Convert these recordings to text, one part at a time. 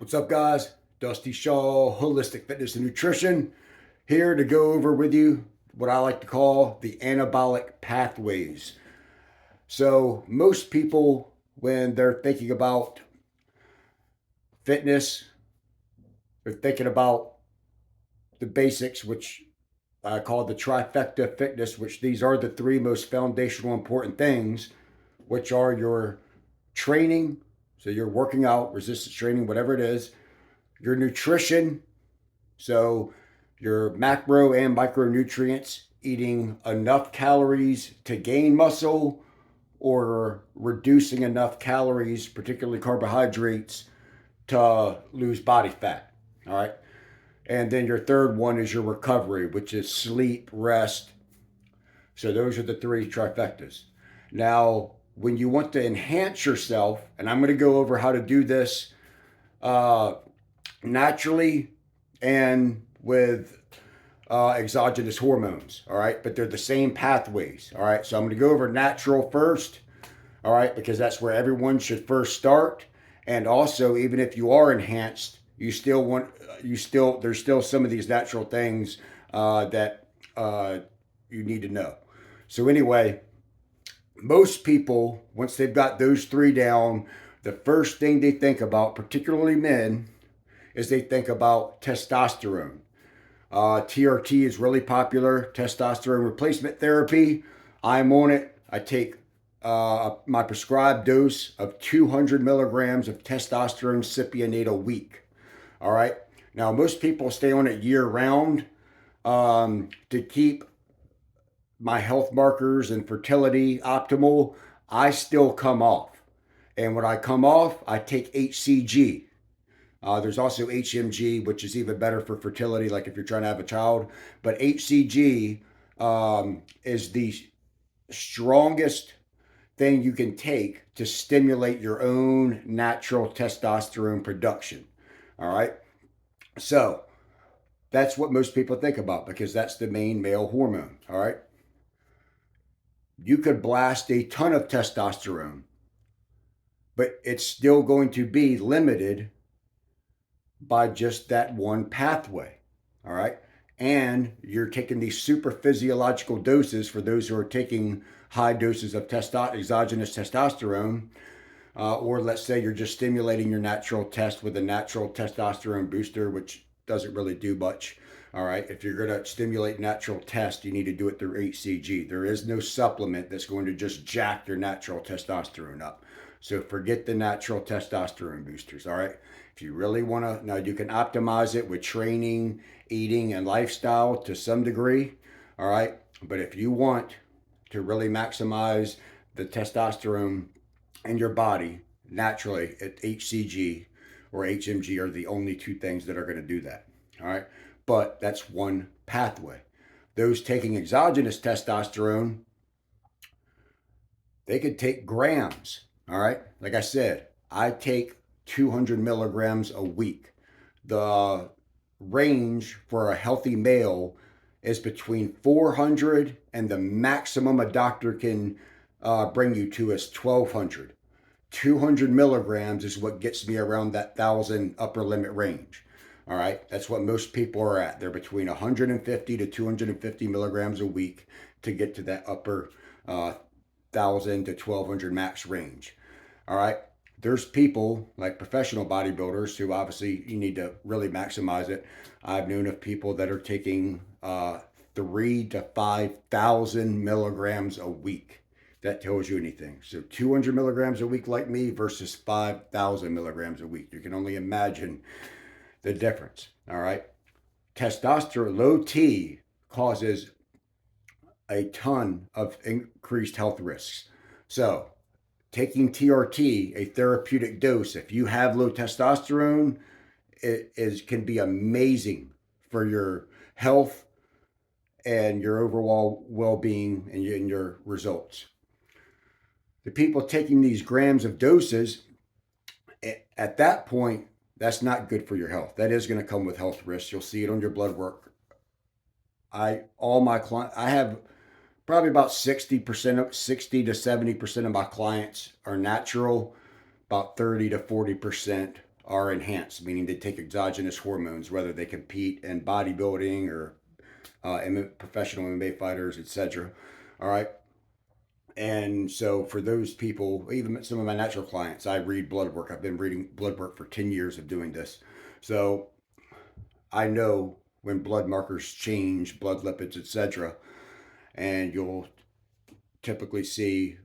What's up, guys? Dusty Shaw, Holistic Fitness and Nutrition, here to go over with you what I like to call the anabolic pathways. So, most people, when they're thinking about fitness, they're thinking about the basics, which I call the trifecta fitness, which these are the three most foundational important things, which are your training, so you're working out, resistance training, whatever it is, your nutrition, so your macro and micronutrients, eating enough calories to gain muscle or reducing enough calories, particularly carbohydrates, to lose body fat. All right. And then your third one is your recovery, which is sleep, rest. So those are the three trifectas. Now, when you want to enhance yourself, and I'm going to go over how to do this uh, naturally and with exogenous hormones, all right? But they're the same pathways, all right? So I'm going to go over natural first, all right, because that's where everyone should first start. And also, even if you are enhanced, there's still some of these natural things that you need to know. So anyway, most people, once they've got those three down, the first thing they think about, particularly men, is they think about testosterone. TRT is really popular, testosterone replacement therapy. I'm on it. I take my prescribed dose of 200 milligrams of testosterone cypionate a week. All right. Now, most people stay on it year round to keep my health markers and fertility optimal. I still come off. And when I come off, I take HCG. There's also HMG, which is even better for fertility, like if you're trying to have a child. But HCG is the strongest thing you can take to stimulate your own natural testosterone production. All right. So that's what most people think about because that's the main male hormone. All right. You could blast a ton of testosterone, but it's still going to be limited by just that one pathway. All right. And you're taking these super physiological doses for those who are taking high doses of exogenous testosterone, or let's say you're just stimulating your natural test with a natural testosterone booster, which doesn't really do much. All right. If you're going to stimulate natural test, you need to do it through HCG. There is no supplement that's going to just jack your natural testosterone up. So forget the natural testosterone boosters. All right. If you really want to, now you can optimize it with training, eating, and lifestyle to some degree. All right. But if you want to really maximize the testosterone in your body naturally, HCG or HMG are the only two things that are going to do that. All right. But that's one pathway. Those taking exogenous testosterone, they could take grams. All right. Like I said, I take 200 milligrams a week. The range for a healthy male is between 400 and the maximum a doctor can bring you to is 1200. 200 milligrams is what gets me around that 1,000 upper limit range. All right, that's what most people are at. They're between 150 to 250 milligrams a week to get to that upper 1,000 to 1,200 max range. All right, there's people like professional bodybuilders who obviously you need to really maximize it. I've known of people that are taking 3,000 to 5,000 milligrams a week. That tells you anything. So 200 milligrams a week like me versus 5,000 milligrams a week. You can only imagine the difference. All right. Testosterone, low T, causes a ton of increased health risks. So taking TRT, a therapeutic dose, if you have low testosterone, can be amazing for your health and your overall well-being and your results. The people taking these grams of doses, at that point, that's not good for your health. That is going to come with health risks. You'll see it on your blood work. I have probably about 60% 60 to 70% of my clients are natural. About 30 to 40% are enhanced, meaning they take exogenous hormones, whether they compete in bodybuilding or professional MMA fighters, etc. All right. And so for those people, even some of my natural clients, I read blood work. I've been reading blood work for 10 years of doing this. So I know when blood markers change, blood lipids, etc. And you'll typically see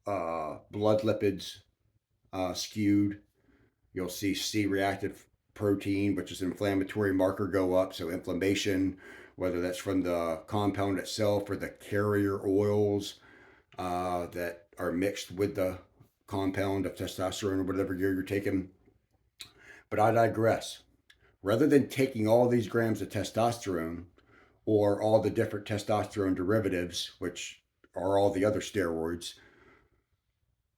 blood lipids skewed. You'll see C-reactive protein, which is an inflammatory marker, go up. So inflammation, whether that's from the compound itself or the carrier oils that are mixed with the compound of testosterone or whatever you're taking. But I digress. Rather than taking all these grams of testosterone or all the different testosterone derivatives, which are all the other steroids,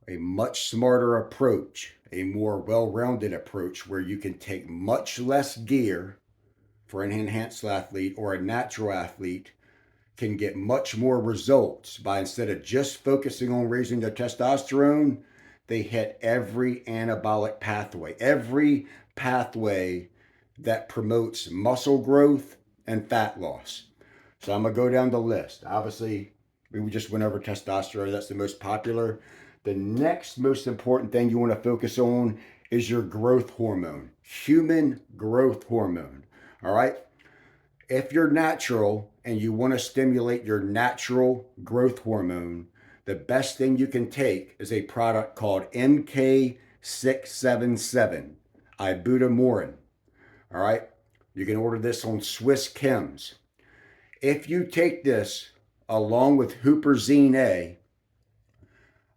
a much smarter approach, a more well-rounded approach where you can take much less gear for an enhanced athlete or a natural athlete can get much more results by, instead of just focusing on raising their testosterone, they hit every anabolic pathway, every pathway that promotes muscle growth and fat loss. So I'm going to go down the list. Obviously, we just went over testosterone. That's the most popular. The next most important thing you want to focus on is your growth hormone, human growth hormone. All right. If you're natural and you want to stimulate your natural growth hormone, the best thing you can take is a product called MK677, ibutamorin. All right. You can order this on Swiss Chems. If you take this along with Huperzine A,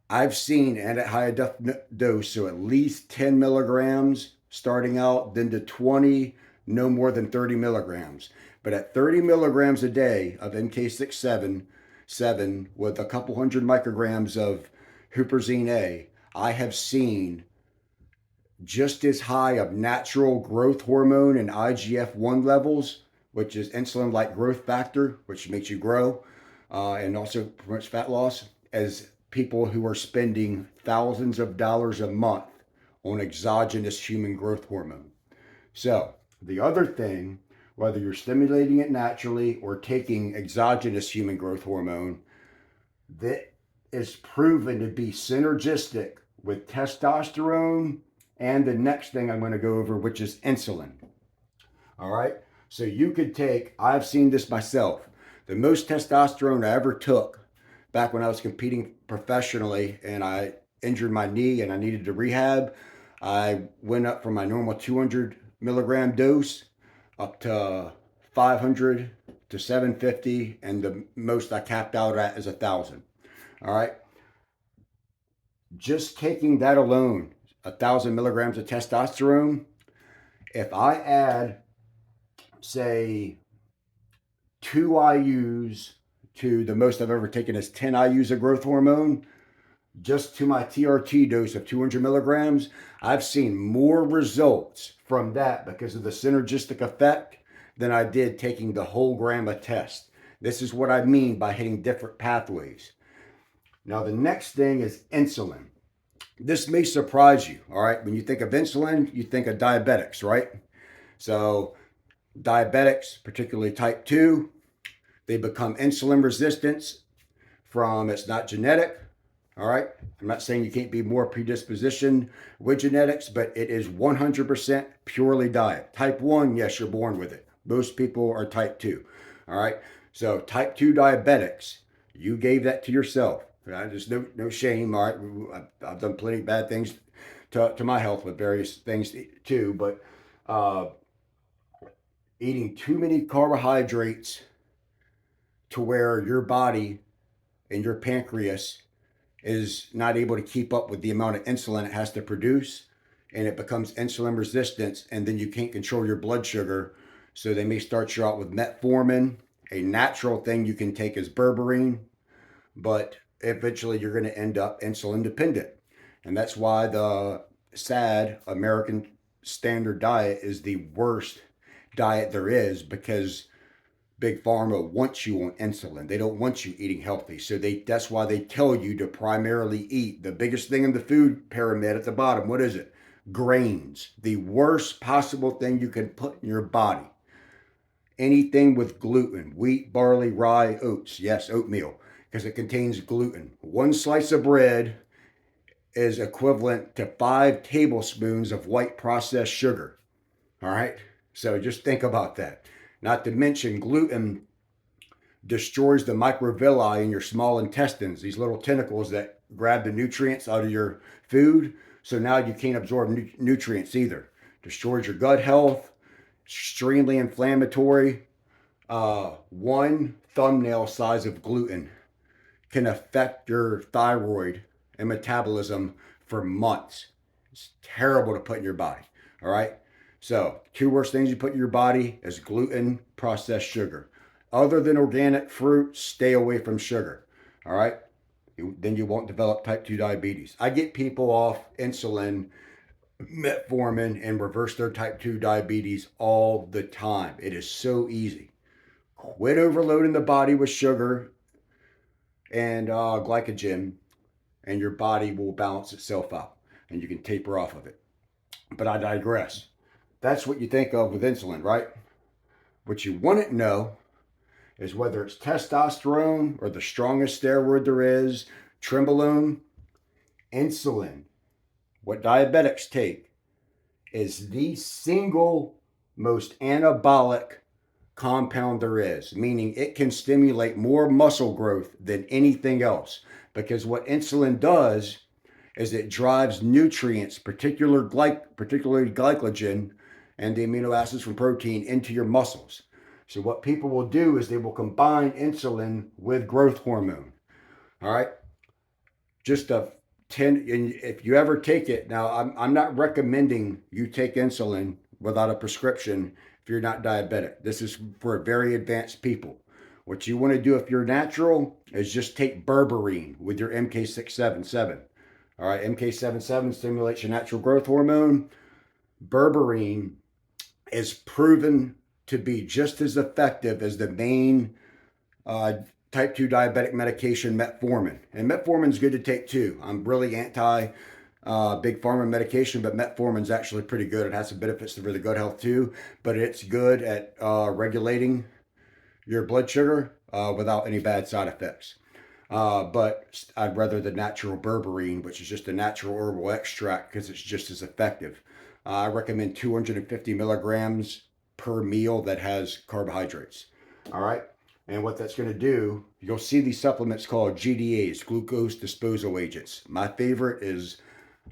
I've seen at a high dose, so at least 10 milligrams starting out, then to 20, no more than 30 milligrams. But at 30 milligrams a day of MK677 with a couple hundred micrograms of Huperzine A, I have seen just as high of natural growth hormone and IGF-1 levels, which is insulin-like growth factor, which makes you grow and also promotes fat loss, as people who are spending thousands of dollars a month on exogenous human growth hormone. So the other thing, whether you're stimulating it naturally or taking exogenous human growth hormone, that is proven to be synergistic with testosterone and the next thing I'm going to go over, which is insulin. All right. So you could take, I've seen this myself, the most testosterone I ever took back when I was competing professionally and I injured my knee and I needed to rehab. I went up from my normal 200 milligram dose up to 500 to 750, and the most I capped out at is 1,000. All right. Just taking that alone, 1,000 milligrams of testosterone, if I add, say, 2 IUs to the most I've ever taken is 10 IUs of growth hormone, just to my TRT dose of 200 milligrams, I've seen more results from that because of the synergistic effect than I did taking the whole gram of test. This is what I mean by hitting different pathways. Now, the next thing is insulin. This may surprise you, all right? When you think of insulin, you think of diabetics, right? So diabetics, particularly type 2, they become insulin resistant from, it's not genetic, all right? I'm not saying you can't be more predispositioned with genetics, but it is 100% purely diet. Type 1, yes, you're born with it. Most people are type 2, all right? So type 2 diabetics, you gave that to yourself. There's no shame, all right? I've done plenty of bad things to my health with various things too, but eating too many carbohydrates to where your body and your pancreas is not able to keep up with the amount of insulin it has to produce, and it becomes insulin resistance, and then you can't control your blood sugar. So they may start you out with metformin. A natural thing you can take is berberine, but eventually you're going to end up insulin dependent. And that's why the SAD, American Standard Diet, is the worst diet there is, because Big Pharma wants you on insulin. They don't want you eating healthy. So that's why they tell you to primarily eat the biggest thing in the food pyramid at the bottom. What is it? Grains, the worst possible thing you can put in your body. Anything with gluten, wheat, barley, rye, oats. Yes, oatmeal, because it contains gluten. One slice of bread is equivalent to 5 tablespoons of white processed sugar. All right. So just think about that. Not to mention, gluten destroys the microvilli in your small intestines, these little tentacles that grab the nutrients out of your food. So now you can't absorb nutrients either. Destroys your gut health, extremely inflammatory. One thumbnail size of gluten can affect your thyroid and metabolism for months. It's terrible to put in your body. All right. So, two worst things you put in your body is gluten, processed sugar. Other than organic fruit, stay away from sugar. All right. Then you won't develop type 2 diabetes. I get people off insulin, metformin, and reverse their type 2 diabetes all the time. It is so easy. Quit overloading the body with sugar and glycogen, and your body will balance itself out and you can taper off of it. But I digress. That's what you think of with insulin, right? What you want to know is whether it's testosterone or the strongest steroid there is, trenbolone, insulin, what diabetics take, is the single most anabolic compound there is, meaning it can stimulate more muscle growth than anything else. Because what insulin does is it drives nutrients, particularly glycogen and the amino acids from protein, into your muscles. So what people will do is they will combine insulin with growth hormone. All right, just a 10. And if you ever take it, now I'm not recommending you take insulin without a prescription if you're not diabetic. This is for very advanced people. What you want to do if you're natural is just take berberine with your MK677. All right, MK77 stimulates your natural growth hormone. Berberine is proven to be just as effective as the main uh, type 2 diabetic medication, metformin. And metformin is good to take too. I'm really anti big pharma medication, but metformin is actually pretty good. It has some benefits for the gut health too, but it's good at regulating your blood sugar without any bad side effects. But I'd rather the natural berberine, which is just a natural herbal extract, because it's just as effective. I recommend 250 milligrams per meal that has carbohydrates. All right. And what that's going to do, you'll see these supplements called GDAs, glucose disposal agents. My favorite is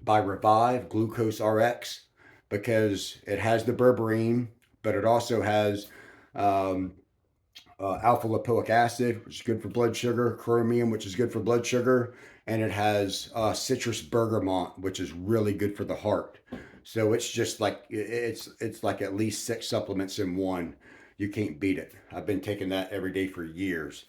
by Revive, Glucose RX, because it has the berberine, but it also has um, alpha lipoic acid, which is good for blood sugar, chromium, which is good for blood sugar, and it has citrus bergamot, which is really good for the heart. So it's just like it's like at least 6 supplements in one. You can't beat it. I've been taking that every day for years.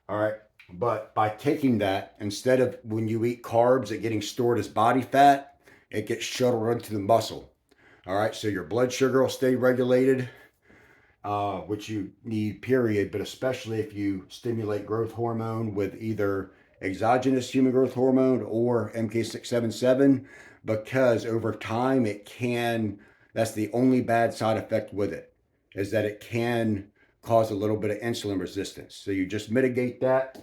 All right. But by taking that, instead of when you eat carbs, it getting stored as body fat, it gets shuttled into the muscle. All right. So your blood sugar will stay regulated, which you need, period, but especially if you stimulate growth hormone with either exogenous human growth hormone or MK677, because over time it can, that's the only bad side effect with it, is that it can cause a little bit of insulin resistance. So you just mitigate that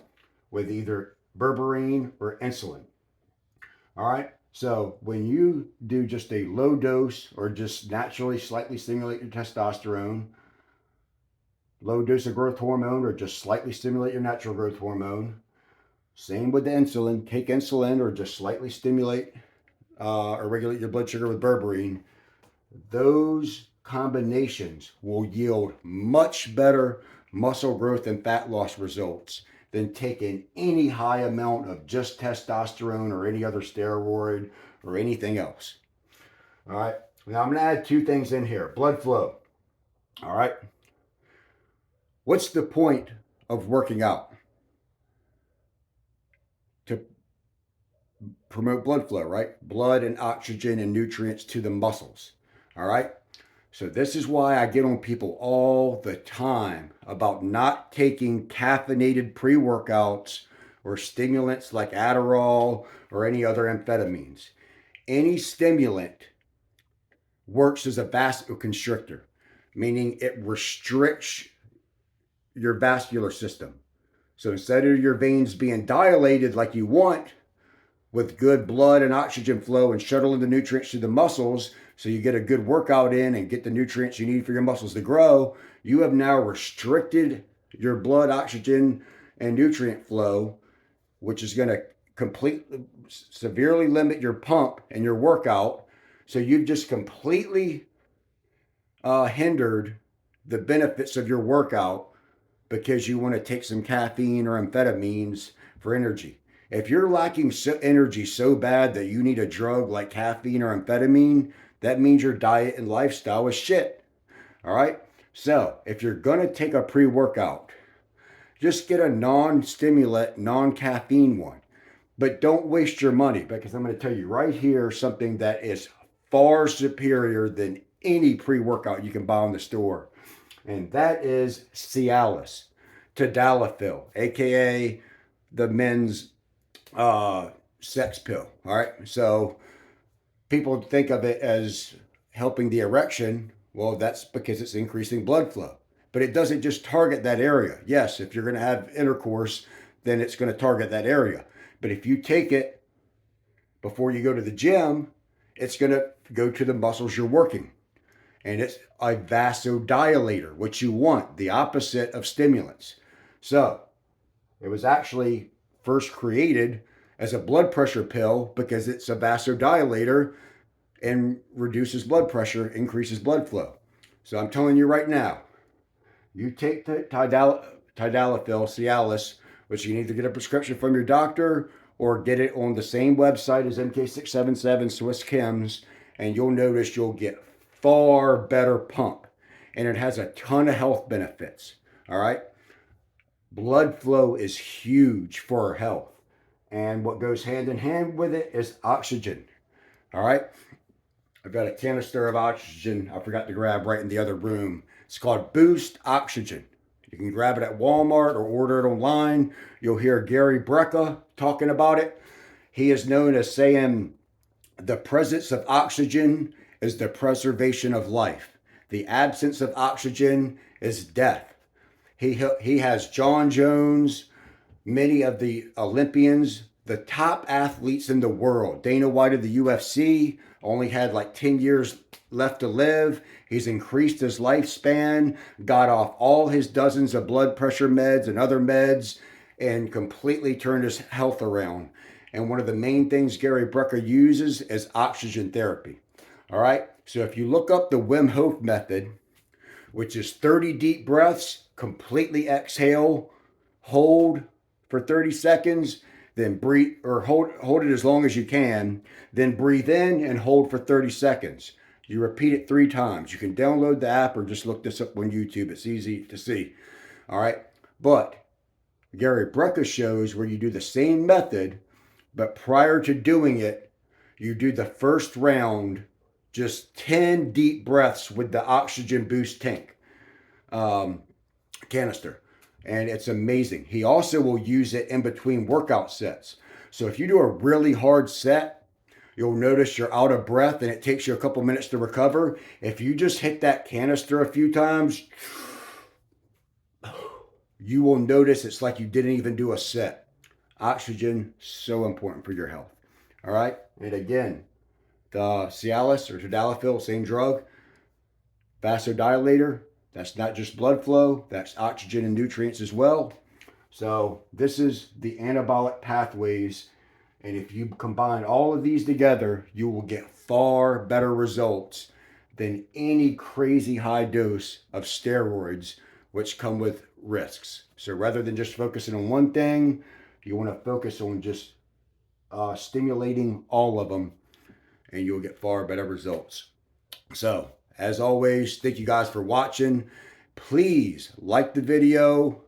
with either berberine or insulin. All right. So when you do just a low dose or just naturally slightly stimulate your testosterone, low dose of growth hormone, or just slightly stimulate your natural growth hormone. Same with the insulin. Take insulin or just slightly stimulate or regulate your blood sugar with berberine. Those combinations will yield much better muscle growth and fat loss results than taking any high amount of just testosterone or any other steroid or anything else. All right. Now I'm going to add 2 things in here. Blood flow. All right. What's the point of working out? To promote blood flow, right? Blood and oxygen and nutrients to the muscles. All right. So this is why I get on people all the time about not taking caffeinated pre-workouts or stimulants like Adderall or any other amphetamines. Any stimulant works as a vasoconstrictor, meaning it restricts your vascular system. So instead of your veins being dilated like you want, with good blood and oxygen flow and shuttling the nutrients to the muscles so you get a good workout in and get the nutrients you need for your muscles to grow, you have now restricted your blood, oxygen, and nutrient flow, which is going to completely, severely limit your pump and your workout. So you've just completely hindered the benefits of your workout because you want to take some caffeine or amphetamines for energy. If you're lacking energy so bad that you need a drug like caffeine or amphetamine, that means your diet and lifestyle is shit. All right? So, if you're going to take a pre workout, just get a non stimulant, non caffeine one. But don't waste your money because I'm going to tell you right here something that is far superior than any pre workout you can buy in the store. And that is Cialis, tadalafil, aka the men's sex pill. All right. So people think of it as helping the erection. Well, that's because it's increasing blood flow. But it doesn't just target that area. Yes, if you're going to have intercourse, then it's going to target that area. But if you take it before you go to the gym, it's going to go to the muscles you're working. And it's a vasodilator, which you want, the opposite of stimulants. So it was actually first created as a blood pressure pill because it's a vasodilator and reduces blood pressure, increases blood flow. So I'm telling you right now, you take the tadalafil, Cialis, which you can either get a prescription from your doctor or get it on the same website as MK677 Swiss Chems, and you'll notice you'll get far better pump. And it has a ton of health benefits. All right. Blood flow is huge for our health. And what goes hand in hand with it is oxygen. All right. I've got a canister of oxygen I forgot to grab right in the other room. It's called Boost Oxygen. You can grab it at Walmart or order it online. You'll hear Gary Brecka talking about it. He is known as saying the presence of oxygen is the preservation of life. The absence of oxygen is death. He has John Jones, many of the Olympians, the top athletes in the world. Dana White of the UFC only had like 10 years left to live. He's increased his lifespan, got off all his dozens of blood pressure meds and other meds, and completely turned his health around. And one of the main things Gary Brecka uses is oxygen therapy. All right. So if you look up the Wim Hof method, which is 30 deep breaths, completely exhale, hold for 30 seconds, then breathe or hold it as long as you can, then breathe in and hold for 30 seconds. You repeat it 3 times. You can download the app or just look this up on YouTube. It's easy to see. All right. But Gary Brecka shows where you do the same method, but prior to doing it, you do the first round, just 10 deep breaths with the oxygen boost tank canister. And it's amazing. He also will use it in between workout sets. So if you do a really hard set, you'll notice you're out of breath and it takes you a couple minutes to recover. If you just hit that canister a few times, you will notice it's like you didn't even do a set. Oxygen, so important for your health. All right. And again, the Cialis or tadalafil, same drug, vasodilator. That's not just blood flow, that's oxygen and nutrients as well. So this is the anabolic pathways. And if you combine all of these together, you will get far better results than any crazy high dose of steroids, which come with risks. So rather than just focusing on one thing, you want to focus on just stimulating all of them, and you'll get far better results. So, as always, thank you guys for watching. Please like the video,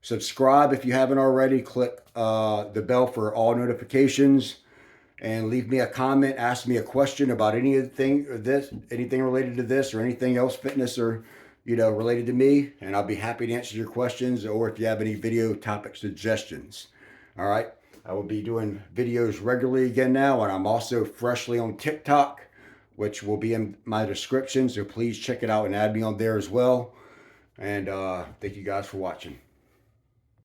subscribe if you haven't already, click the bell for all notifications, and leave me a comment, ask me a question about anything related to this or anything else fitness or related to me, and I'll be happy to answer your questions, or if you have any video topic suggestions. All right. I will be doing videos regularly again now, and I'm also freshly on TikTok which will be in my description. So please check it out and add me on there as well. And thank you guys for watching.